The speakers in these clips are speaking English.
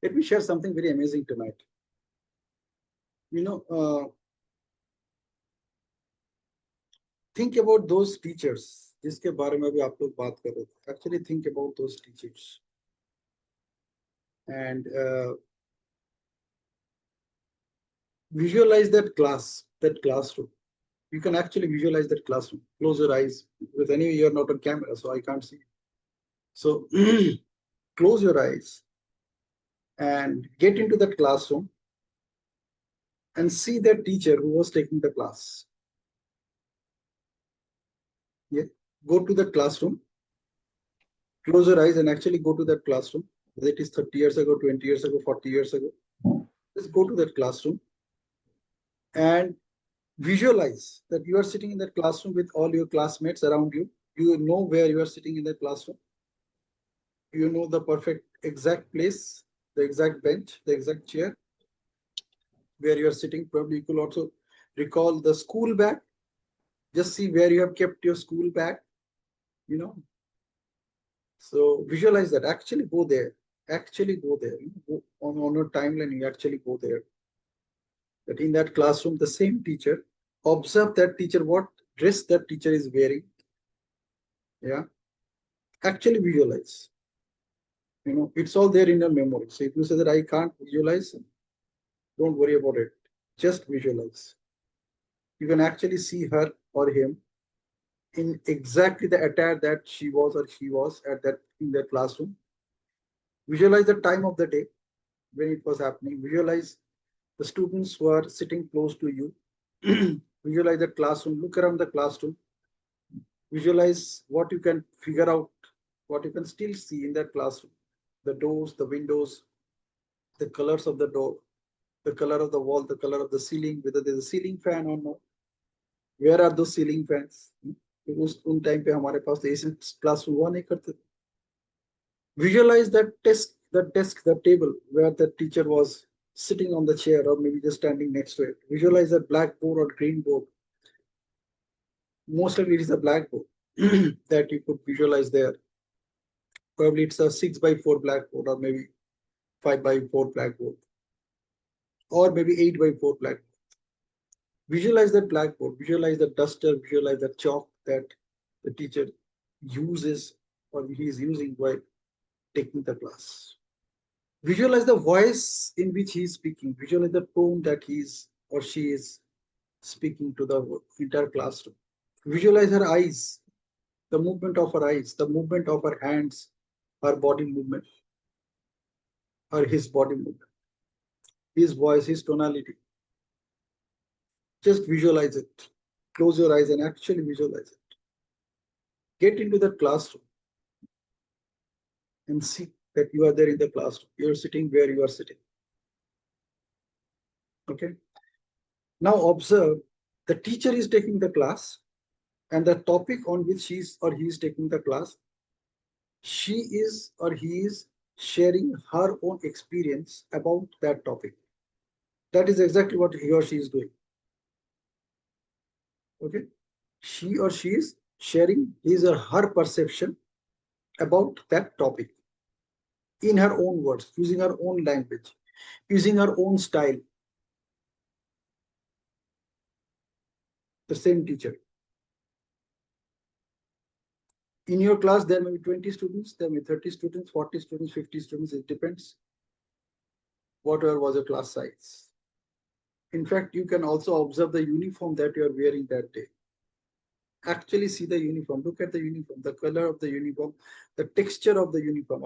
Let me share something very amazing tonight. You know, think about those teachers जिसके बारे में भी आप लोग बात कर रहे थे. Actually think about those teachers and visualize that classroom. You can actually visualize that classroom. Close your eyes. Because anyway, you're not on camera, so I can't see. So close your eyes and get into that classroom and see that teacher who was taking the class. Yeah. Go to the classroom, close your eyes and actually go to that classroom. Whether it is 30 years ago, 20 years ago, 40 years ago. Just go to that classroom and visualize that you are sitting in that classroom with all your classmates around you. You know where you are sitting in that classroom. You know the perfect exact place, the exact bench, the exact chair where you are sitting. Probably you could also recall the school bag. Just see where you have kept your school bag, you know. So visualize that. Actually go there. Actually go there. Go on your timeline, you actually go there. That in that classroom, the same teacher, observe that teacher, what dress that teacher is wearing. Yeah. Actually visualize. You know, it's all there in your memory. So if you say that I can't visualize, don't worry about it. Just visualize. You can actually see her or him in exactly the attire that she was or he was at that in that classroom. Visualize the time of the day when it was happening. Visualize the students who are sitting close to you. Visualize the classroom. Look around the classroom. Visualize what you can figure out, what you can still see in that classroom. The doors, the windows, the colors of the door, the color of the wall, the color of the ceiling, whether there's a ceiling fan or not. Where are those ceiling fans? उन time पे हमारे पास ऐसे class हुआ नहीं करते. Visualize that desk, the table where the teacher was sitting on the chair or maybe just standing next to it. Visualize that blackboard or green board. Most of it is a blackboard that you could visualize there. Probably it's a 6x4 blackboard or maybe 5x4 blackboard or maybe 8x4 blackboard. Visualize that blackboard, visualize the duster, visualize the chalk that the teacher uses or he is using while taking the class. Visualize the voice in which he is speaking, visualize the tone that he is or she is speaking to the entire classroom. Visualize her eyes, the movement of her eyes, the movement of her hands, her body movement, or his body movement, his voice, his tonality. Just visualize it. Close your eyes and actually visualize it. Get into the classroom and see that you are there in the classroom. You're sitting where you are sitting. Okay. Now observe the teacher is taking the class and the topic on which she is or he is taking the class, she is or he is sharing her own experience about that topic. That is exactly what he or she is doing. Okay. She or she is sharing his or her perception about that topic in her own words, using her own language, using her own style. The same teacher. In your class, there may be 20 students, there may be 30 students, 40 students, 50 students, it depends. Whatever was your class size. In fact, you can also observe the uniform that you are wearing that day. Actually see the uniform, look at the uniform, the color of the uniform, the texture of the uniform.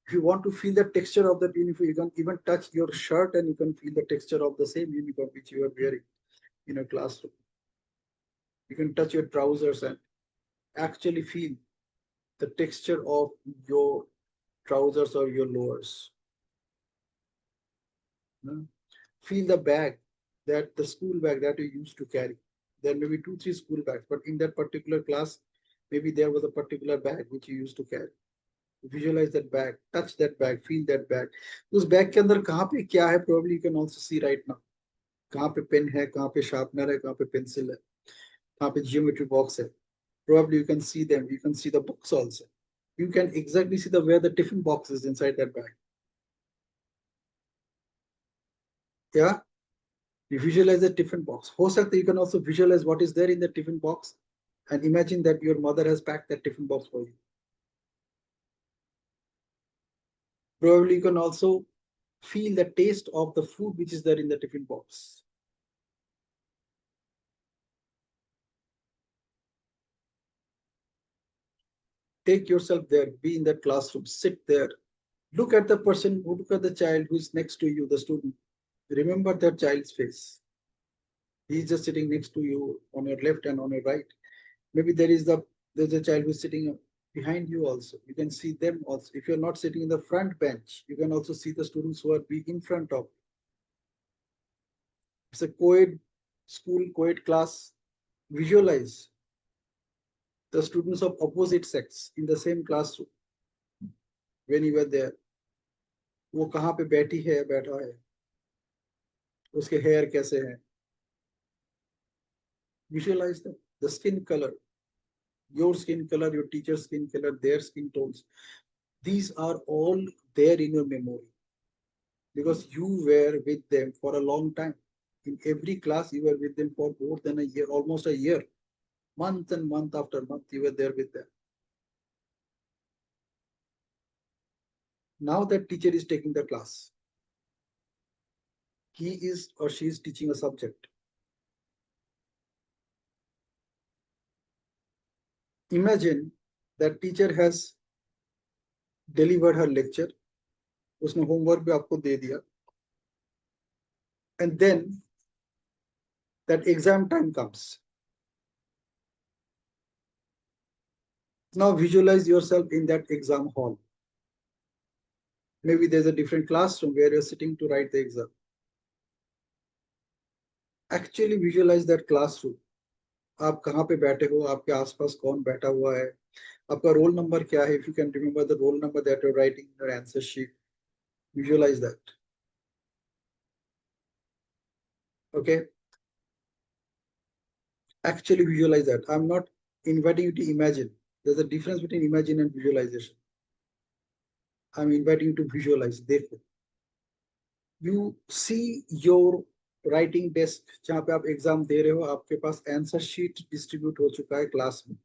If you want to feel the texture of that uniform, you can even touch your shirt and you can feel the texture of the same uniform which you are wearing in a classroom. You can touch your trousers and actually feel the texture of your trousers or your lowers. Feel the bag, that the school bag that you used to carry. There may be 2-3 school bags, but in that particular class, maybe there was a particular bag which you used to carry. Visualize that bag, touch that bag, feel that bag. उस bag के अंदर कहाँ पे क्या है, probably you can also see right now. कहाँ पे pen है, कहाँ पे sharpener है, कहाँ पे pencil है, कहाँ पे geometry box है. Probably you can see them. You can see the books also. You can exactly see where the tiffin box is inside that bag. Yeah, you visualize a tiffin box. हो सकता है you can also visualize what is there in the tiffin box and imagine that your mother has packed that tiffin box for you. Probably you can also feel the taste of the food which is there in the tiffin box. Take yourself there, be in that classroom, sit there, look at the person, look at the child who is next to you, the student. Remember that child's face. He is just sitting next to you on your left and on your right. Maybe there's a child who's sitting behind you also. You can see them also. If you're not sitting in the front bench, you can also see the students who are in front of. It's a co-ed school, co-ed class. Visualize the students of opposite sex in the same classroom when you were there. वो कहाँ पे बैठी है बैठा है, उसके hair कैसे हैं. Visualize the skin color, your skin color, your teacher's skin color, their skin tones. These are all there in your memory because you were with them for a long time. In every class, you were with them for more than a year, almost a year. Month and month after month, you were there with them. Now that teacher is taking the class. He is or she is teaching a subject. Imagine that teacher has delivered her lecture. उसने homework भी आपको दे दिया. And then that exam time comes. Now visualize yourself in that exam hall. Maybe there's a different classroom where you're sitting to write the exam. Actually visualize that classroom. आप कहाँ पे बैठे हो, आपके आसपास कौन बैठा हुआ है, आपका रोल नंबर क्या है. If you can remember the roll number that you're writing in your answer sheet, visualize that. Okay, actually visualize that. I'm not inviting you to imagine. There's a difference between imagine and visualization. I'm inviting you to visualize. देखो, you see your writing desk जहाँ पे आप exam दे रहे हो, आपके पास answer sheet distribute हो चुका है क्लास में.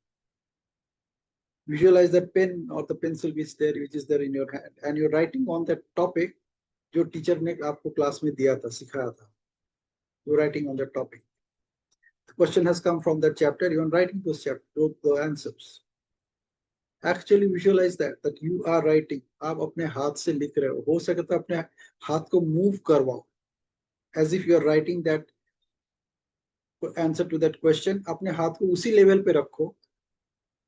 Visualize that pen or the pencil which is there in your hand, and you're writing on that topic जो टीचर ने आपको क्लास में दिया था, सिखाया था. You're writing on that topic. The question has come from that chapter. You're writing those chapter, the answers. Actually visualize that you are writing. आप अपने हाथ से लिख रहे हो सकता है अपने हाथ को मूव करवाओ as if you are writing that answer to that question. अपने हाथ को उसी लेवल पे रखो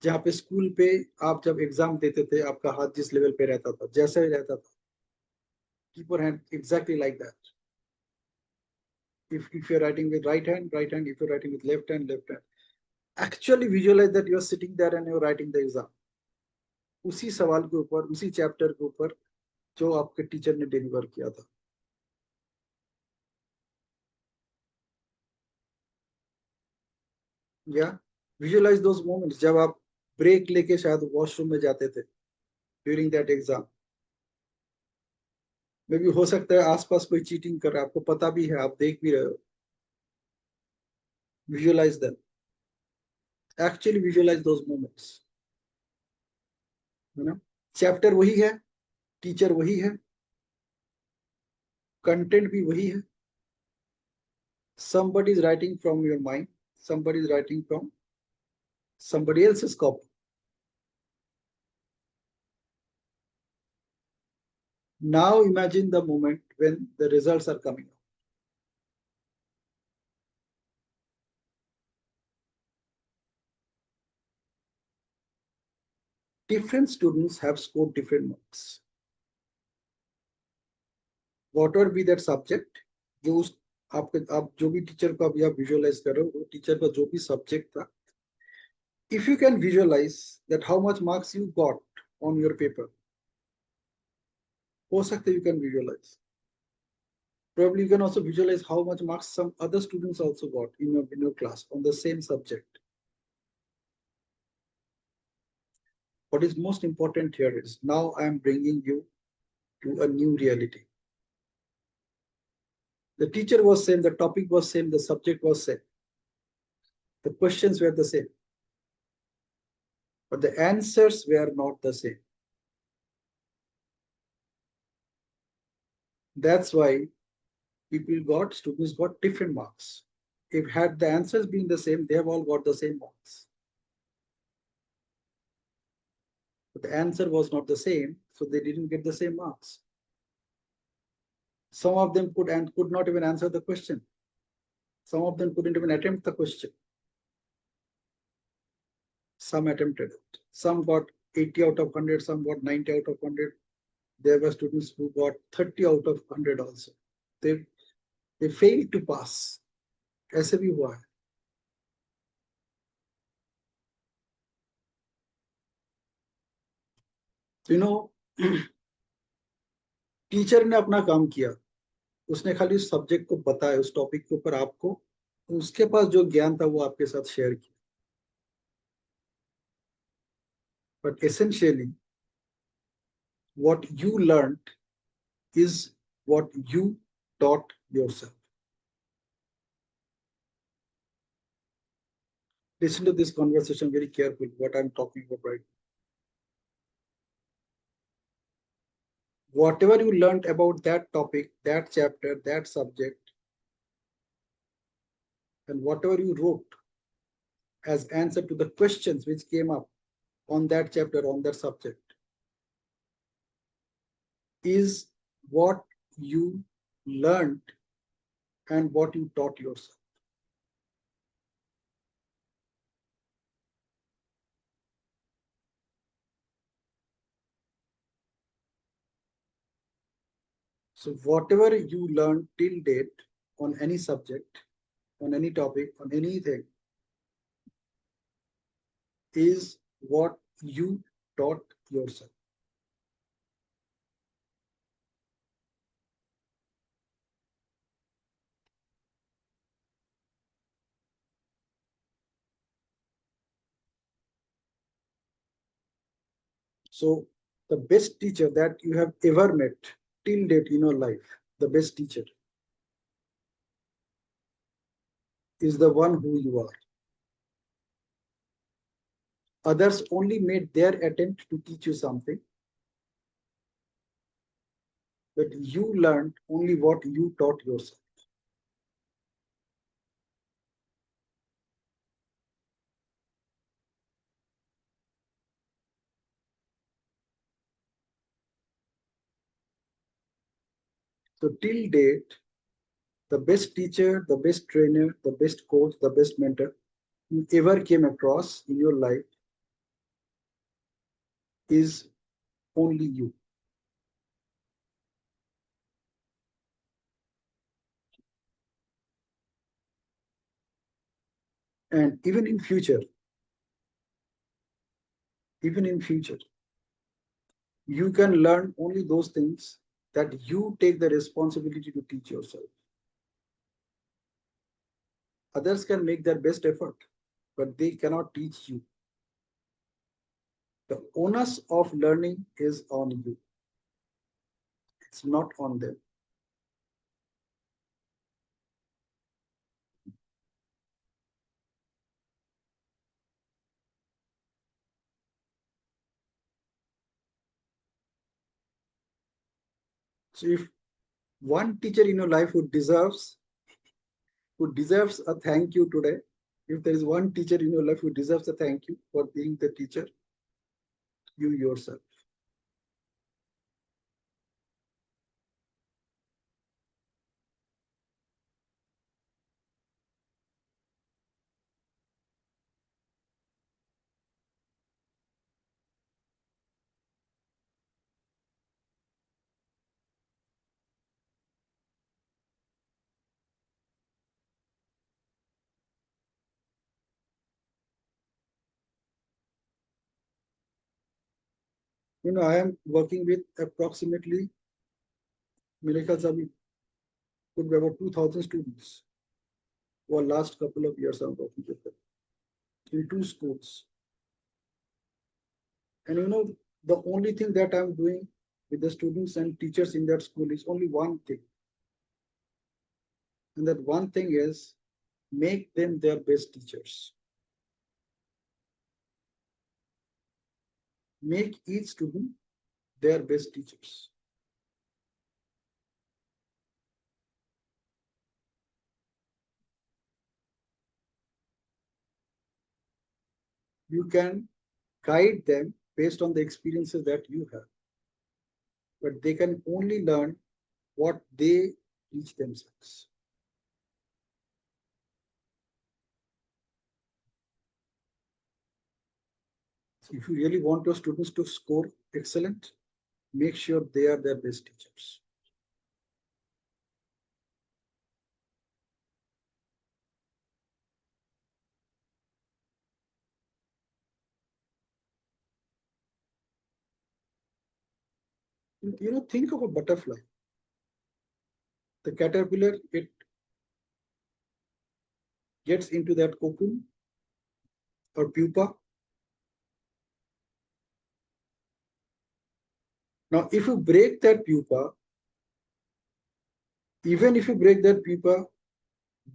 जहाँ पे स्कूल पे आप जब एग्जाम देते थे आपका हाथ जिस लेवल पे रहता था, जैसा ही रहता था. Keep your hand exactly like that. If you're writing with right hand, right hand. If you're writing with left hand, left hand. Actually visualize that you're sitting there and you're writing the exam. उसी सवाल के ऊपर, उसी chapter के ऊपर जो आपके teacher ने डिलीवर किया था. या विजुअलाइज दोस मोमेंट्स जब आप ब्रेक लेके शायद वॉशरूम में जाते थे ड्यूरिंग दैट एग्जाम. मे भी हो सकता है आसपास कोई चीटिंग कर रहा है, आपको पता भी है, आप देख भी रहे हो. Visualise them. Actually visualise those moments. है ना. चैप्टर वही है, टीचर वही है, कंटेंट भी वही है. somebody is writing from your mind, somebody is writing from somebody else's copy. Now imagine the moment when the results are coming out. Different students have scored different marks. Whatever be that subject, जो उस आप जो भी teacher को अभी आप visualise कर रहे हो, वो टीचर का जो भी सब्जेक्ट था, if you can visualize that how much marks you got on your paper, हो सकता है you can visualize. Probably you can also visualize how much marks some other students also got in your class on the same subject. What is most important here is now I am bringing you to a new reality. The teacher was same, the topic was same, the subject was same. The questions were the same, but the answers were not the same. That's why students got different marks. If had the answers been the same, they have all got the same marks. But the answer was not the same, so they didn't get the same marks. Some of them could not even answer the question. Some of them couldn't even attempt the question. Some attempted it. Some got 80 out of 100, some got 90 out of 100. There were students who got 30 out of 100 also. They failed to pass. ऐसे भी हुआ है. You know, teacher ने अपना काम किया. उसने खाली उस सब्जेक्ट को बताया, उस टॉपिक के ऊपर आपको, उसके पास जो ज्ञान था वो आपके साथ शेयर किया. But essentially, what you learned is what you taught yourself. Listen to this conversation very carefully, what I'm talking about right now. Whatever you learned about that topic, that chapter, that subject, and whatever you wrote as answer to the questions which came up on that chapter, on that subject, is what you learned and what you taught yourself. So whatever you learned till date on any subject, on any topic, on anything, is what you taught yourself. So the best teacher that you have ever met till date in your life, the best teacher is the one who you are. Others only made their attempt to teach you something, but you learned only what you taught yourself. So till date, the best teacher, the best trainer, the best coach, the best mentor you ever came across in your life is only you. And even in future, you can learn only those things that you take the responsibility to teach yourself. Others can make their best effort, but they cannot teach you. The onus of learning is on you. It's not on them. So if one teacher in your life who deserves a thank you today, if there is one teacher in your life who deserves a thank you for being the teacher, you yourself. I am working with approximately, मेरे ख्याल से अभी could be about 2,000 students for last couple of years I'm working with them in 2 schools. And the only thing that I'm doing with the students and teachers in that school is only one thing. And that one thing is make them their best teachers. Make each student their best teachers. You can guide them based on the experiences that you have, but they can only learn what they teach themselves. So if you really want your students to score excellent, make sure they are their best teachers. Think of a butterfly. The caterpillar, it gets into that cocoon or pupa. Now, if you break that pupa, even if you break that pupa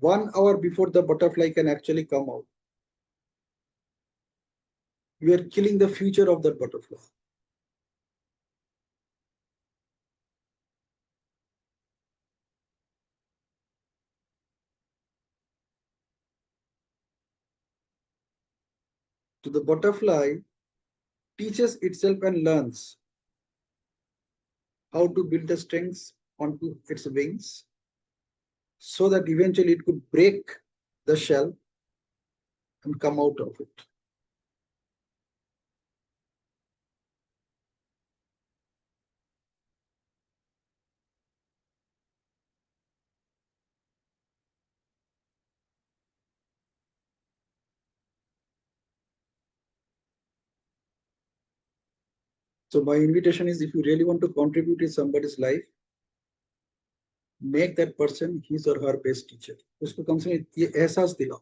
1 hour before the butterfly can actually come out, you are killing the future of that butterfly. So the butterfly teaches itself and learns how to build the strings onto its wings so that eventually it could break the shell and come out of it. So my invitation is, if you really want to contribute in somebody's life, make that person his or her best teacher. उसको कम से कम ये एहसास दिलाओ.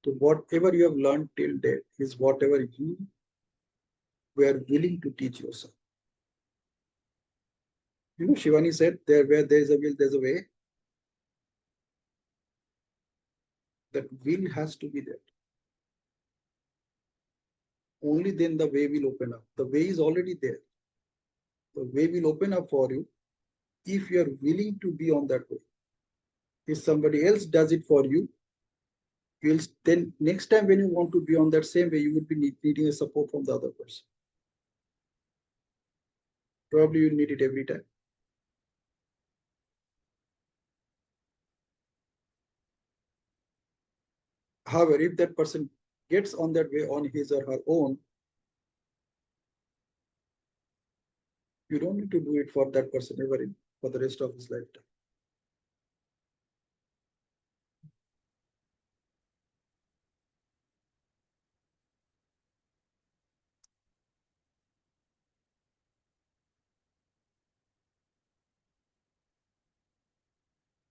So whatever you have learned till date is whatever you were willing to teach yourself. Shivani said, there where there is a will, there's a way. That will has to be there. Only then the way will open up. The way is already there. The way will open up for you if you are willing to be on that way. If somebody else does it for you, you'll then next time when you want to be on that same way, you would be needing a support from the other person. Probably you'll need it every time. However, if that person gets on that way on his or her own, you don't need to do it for that person ever in for the rest of his lifetime.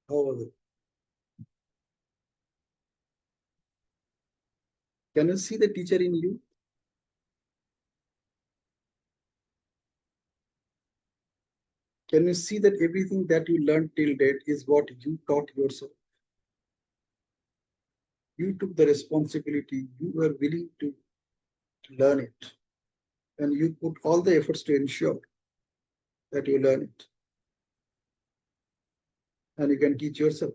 However, can you see the teacher in you? Can you see that everything that you learned till date is what you taught yourself? You took the responsibility, you were willing to learn it, and you put all the efforts to ensure that you learn it. And you can teach yourself.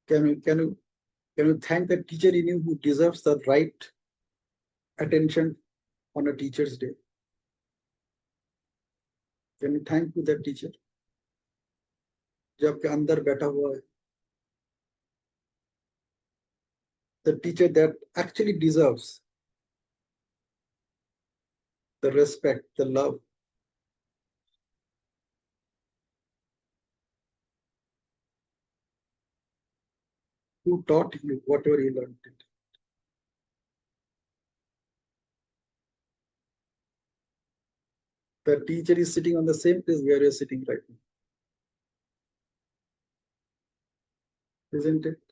Can you thank the teacher in you who deserves the right attention on a teacher's day? Can you thank to that teacher जो आपके अंदर बैठा हुआ है? The teacher that actually deserves the respect, the love. Who taught you whatever you learned. The teacher is sitting on the same place where you're sitting right now. Isn't it?